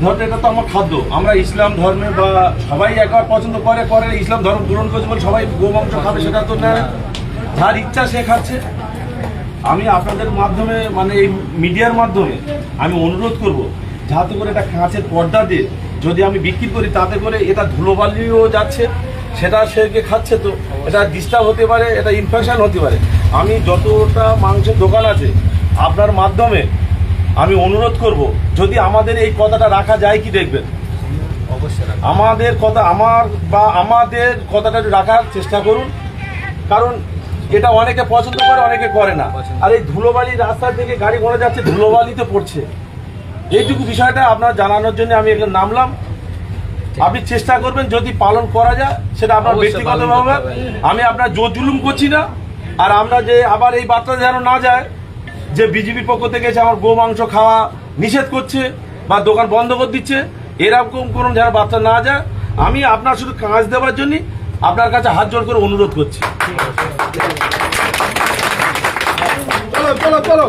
ধরো এটা তো আমার খাদ্য, আমরা ইসলাম ধর্মে বা সবাই একবার পছন্দ করে ইসলাম ধর্ম গ্রহণ করছে বলে সবাই গোমাংস খাবে সেটা তো না, যার ইচ্ছা সে খাচ্ছে। আমি আপনাদের মাধ্যমে মানে এই মিডিয়ার মাধ্যমে আমি অনুরোধ করব যাতে করে এটা কাঁচের পর্দা দিয়ে যদি আমি বিক্রি করি তাতে করে এটা ধুলোবালিও যাচ্ছে, সেটা সে খাচ্ছে তো এটা ডিস্টার্ব হতে পারে, এটা ইনফেকশন হতে পারে। আমি যতটা মাংসের দোকান আছে আপনার মাধ্যমে আমি অনুরোধ করব যদি আমাদের এই কথাটা রাখা যায় কি দেখবেন, অবশ্যই আমাদের কথা আমাদের কথাটা রাখার চেষ্টা করুন, কারণ এটা অনেকে পছন্দ করে অনেকে করে না। আর এই ধুলোবালি রাস্তা থেকে গাড়ি ঘোড়া যাচ্ছে ধুলোবালিতে পড়ছে, এইটুকু বিষয়টা আপনার জানানোর জন্য আমি এখানে নামলাম। আপনি চেষ্টা করবেন যদি পালন করা যায় সেটা আপনার ব্যক্তিগতভাবে, আমি আপনার জোর জুলুম করছি না। আর আমরা যে আবার এই বার্তা যেন না যায় যে বিজেপির পক্ষ থেকে এসে আমার গো মাংস খাওয়া নিষেধ করছে বা দোকান বন্ধ করে দিচ্ছে, এরকম কোনো যেন বার্তা না যায়। আমি আপনার শুধু কাজ দেওয়ার জন্য আপনার কাছে হাত জোড় করে অনুরোধ করছি। চলো চলো চলো।